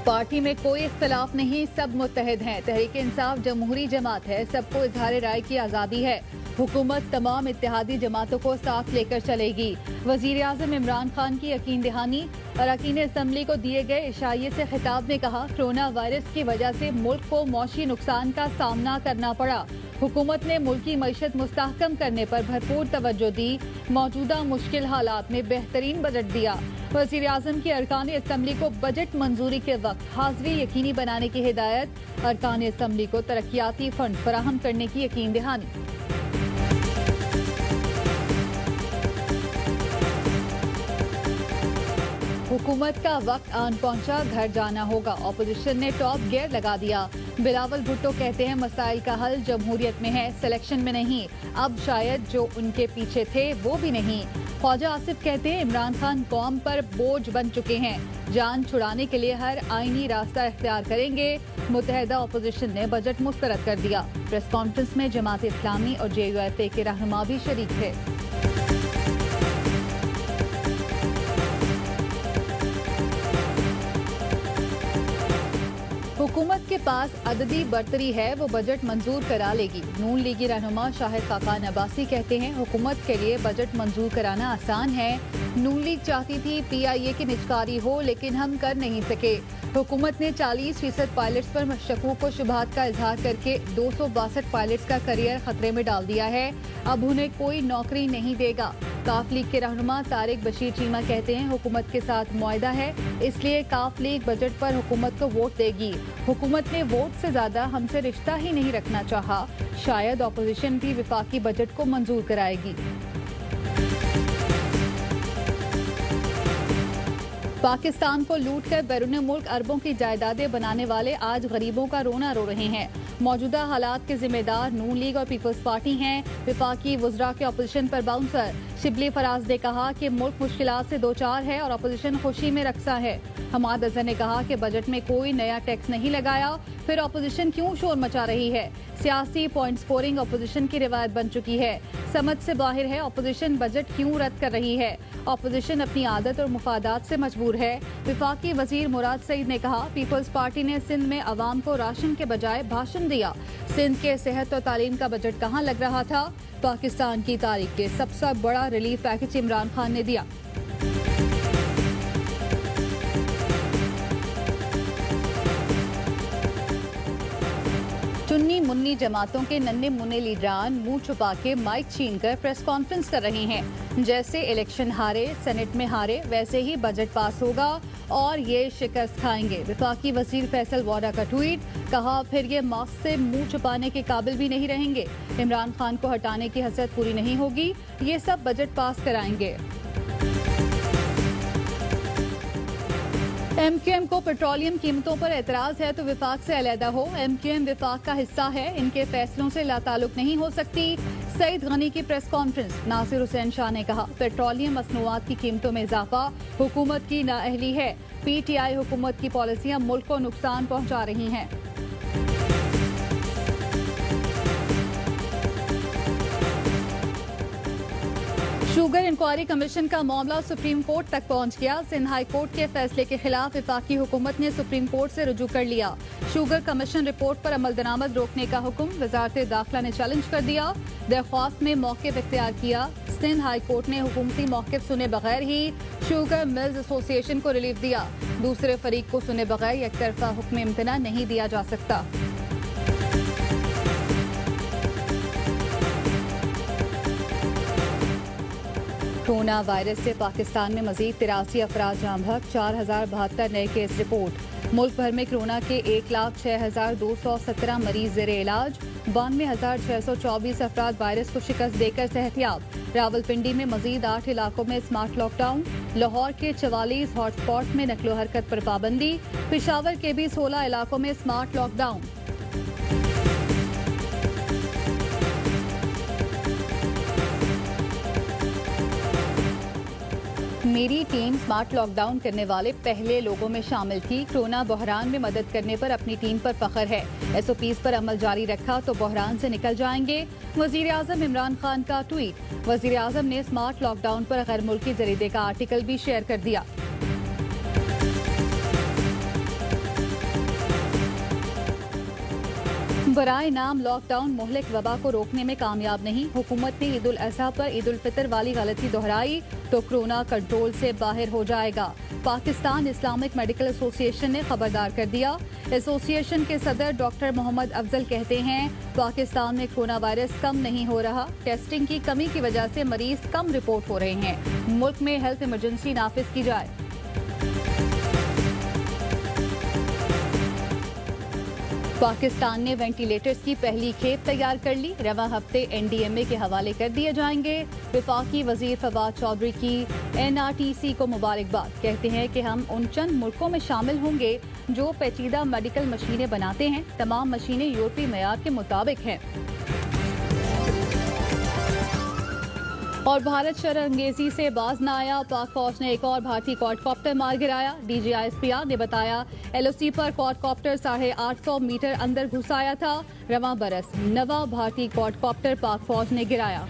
Party में कोई इख्तलाफ नहीं, सब मुत्तहिद हैं। तहरीक इंसाफ जमहूरी जमात है, सबको इजहार राय की आज़ादी है। हुकूमत तमाम इत्तेहादी जमातों को साथ लेकर चलेगी। वजीर आज़म इमरान खान की यकीन दहानी। अरकान असम्बली को दिए गए इशाइये से खिताब में कहा, कोरोना वायरस की वजह से मुल्क को मौशी नुकसान का सामना करना पड़ा। हुकूमत ने मुल्क की मईशत मुस्तहकम करने पर भरपूर तवज्जो दी। मौजूदा मुश्किल हालात में बेहतरीन बजट दिया। वज़ीर आज़म की अरकान असम्बली को बजट मंजूरी के वक्त हाजिरी यकीनी बनाने की हिदायत। अरकान असम्बली को तरक्याती फंड फराहम करने की यकीन दहानी। हुकूमत का वक्त आन पहुंचा, घर जाना होगा। अपोजिशन ने टॉप गियर लगा दिया। बिलावल भुट्टो कहते हैं, मसाइल का हल जमहूरियत में है, सिलेक्शन में नहीं। अब शायद जो उनके पीछे थे वो भी नहीं। ख्वाजा आसिफ कहते हैं, इमरान खान कौम पर बोझ बन चुके हैं, जान छुड़ाने के लिए हर आईनी रास्ता इख्तियार करेंगे। मुत्तहिदा अपोजिशन ने बजट मुस्तरद कर दिया। प्रेस कॉन्फ्रेंस में जमात इस्लामी और JUFA के रहनुमा भी शरीक थे। हुकूमत के पास अददी बर्तरी है, वो बजट मंजूर करा लेगी। नून लीगी रहनुमा शाहिद खाकान अब्बासी कहते हैं, हुकूमत के लिए बजट मंजूर कराना आसान है। नून लीग चाहती थी PIA की निजकारी हो, लेकिन हम कर नहीं सके। हुकूमत ने 40% पायलट्स पर मशकूक व शुबहात का इजहार करके 262 पायलट्स का करियर खतरे में डाल दिया है। अब उन्हें कोई नौकरी नहीं देगा। काफ लीग के रहनुमा तारिक बशीर चीमा कहते हैं, हुकूमत के साथ मुआहदा है, इसलिए काफ लीग बजट पर हुकूमत को वोट देगी। हुकूमत ने वोट से ज्यादा हमसे रिश्ता ही नहीं रखना चाहा। शायद अपोजिशन भी विफाकी बजट को मंजूर कराएगी। पाकिस्तान को लूट कर बैरून मुल्क अरबों की जायदादें बनाने वाले आज गरीबों का रोना रो रहे हैं। मौजूदा हालात के जिम्मेदार नून लीग और पीपल्स पार्टी हैं। विफाकी वज़रा के अपोजिशन पर बाउंसर शिबली फराज ने कहा कि मुल्क मुश्किलात से दो चार है और अपोजिशन खुशी में रक्सा है। हमाद अजहर ने कहा कि बजट में कोई नया टैक्स नहीं लगाया, फिर अपोजिशन क्यों शोर मचा रही है। सियासी पॉइंट स्कोरिंग अपोजिशन की रिवायत बन चुकी है। समझ से बाहर है अपोजिशन बजट क्यों रद्द कर रही है। अपोजिशन अपनी आदत और मुफादात से मजबूर है। विफाकी वजीर मुराद सईद ने कहा, पीपल्स पार्टी ने सिंध में अवाम को राशन के बजाय भाषण दिया। सिंध के सेहत और तालीम का बजट कहाँ लग रहा था। पाकिस्तान की तारीख के सबसे बड़ा रिलीफ पैकेज इमरान खान ने दिया। चुन्नी मुन्नी जमातों के नन्हे मुन्ने लीडरान मुंह छुपा के माइक छीन कर प्रेस कॉन्फ्रेंस कर रहे हैं। जैसे इलेक्शन हारे, सेनेट में हारे, वैसे ही बजट पास होगा और ये शिकस्त खाएंगे। विफाकी वजीर फैसल वाडा का ट्वीट, कहा फिर ये मास्क से मुंह छुपाने के काबिल भी नहीं रहेंगे। इमरान खान को हटाने की हसरत पूरी नहीं होगी, ये सब बजट पास कराएंगे। MQM को पेट्रोलियम कीमतों पर एतराज है तो विफाक से अलहदा हो। MQM विफाक का हिस्सा है, इनके फैसलों से लाताल्लुक नहीं हो सकती। सईद गनी की प्रेस कॉन्फ्रेंस, नासिर हुसैन शाह ने कहा, पेट्रोलियम मसनूआत की कीमतों में इजाफा हुकूमत की नाअहली है। PTI हुकूमत की पॉलिसियां मुल्क को नुकसान पहुंचा रही हैं। शुगर इंक्वायरी कमीशन का मामला सुप्रीम कोर्ट तक पहुंच गया। सिंध हाई कोर्ट के फैसले के खिलाफ विफाकी हुकूमत ने सुप्रीम कोर्ट से रुजू कर लिया। शुगर कमीशन रिपोर्ट पर अमल दरामद रोकने का हुक्म वजारत दाखिला ने चैलेंज कर दिया। दरख्वास्त में मौक़िफ़ इख्तियार किया। सिंध हाई कोर्ट ने हुकूमती मौक़िफ़ सुने बगैर ही शुगर मिल्स एसोसिएशन को रिलीफ दिया। दूसरे फरीक को सुने बगैर एक तरफा हुक्म इम्तना नहीं दिया जा सकता। कोरोना वायरस से पाकिस्तान में मजीद 83 अफराद जाँ बहक, 4072 नए केस रिपोर्ट। मुल्क भर में कोरोना के 1,06,217 मरीज ज़ेरे इलाज। 92,624 अफराद वायरस को शिकस्त देकर सेहतियाब। रावलपिंडी में मजीद 8 इलाकों में स्मार्ट लॉकडाउन। लाहौर के 44 हॉटस्पॉट में नकलो हरकत पर पाबंदी। पेशावर के भी 16 इलाकों में स्मार्ट लॉकडाउन। मेरी टीम स्मार्ट लॉकडाउन करने वाले पहले लोगों में शामिल थी। कोरोना बहरान में मदद करने पर अपनी टीम पर फख्र है। SOPs पर अमल जारी रखा तो बहरान से निकल जाएंगे। वजीर आज़म इमरान खान का ट्वीट। वजीर आज़म ने स्मार्ट लॉकडाउन पर गैर मुल्की जरीदे का आर्टिकल भी शेयर कर दिया। बराए नाम लॉकडाउन मुहलिक वबा को रोकने में कामयाब नहीं। हुकूमत ने ईद उल अजहा पर ईद उल फितर वाली गलती दोहराई तो कोरोना कंट्रोल से बाहर हो जाएगा। पाकिस्तान इस्लामिक मेडिकल एसोसिएशन ने खबरदार कर दिया। एसोसिएशन के सदर डॉक्टर मोहम्मद अफजल कहते हैं पाकिस्तान में कोरोना वायरस कम नहीं हो रहा, टेस्टिंग की कमी की वजह से मरीज कम रिपोर्ट हो रहे हैं। मुल्क में हेल्थ इमरजेंसी नाफिज की जाए। पाकिस्तान ने वेंटिलेटर्स की पहली खेप तैयार कर ली। रवां हफ्ते एनडीएमए के हवाले कर दिए जाएंगे। वफाकी वजीर फवाद चौधरी की एनआरटीसी को मुबारकबाद। कहते हैं कि हम उन चंद मुल्कों में शामिल होंगे जो पेचीदा मेडिकल मशीनें बनाते हैं। तमाम मशीनें यूरोपीय मेयार के मुताबिक हैं। और भारत शरअंगेजी से बाज न आया। पाक फौज ने एक और भारतीय क्वाडकॉप्टर मार गिराया। डीजीआईएसपीआर ने बताया एलओसी पर क्वाडकॉप्टर 850 मीटर अंदर घुस आया था। रवां बरस नवा भारतीय क्वाडकॉप्टर पाक फौज ने गिराया।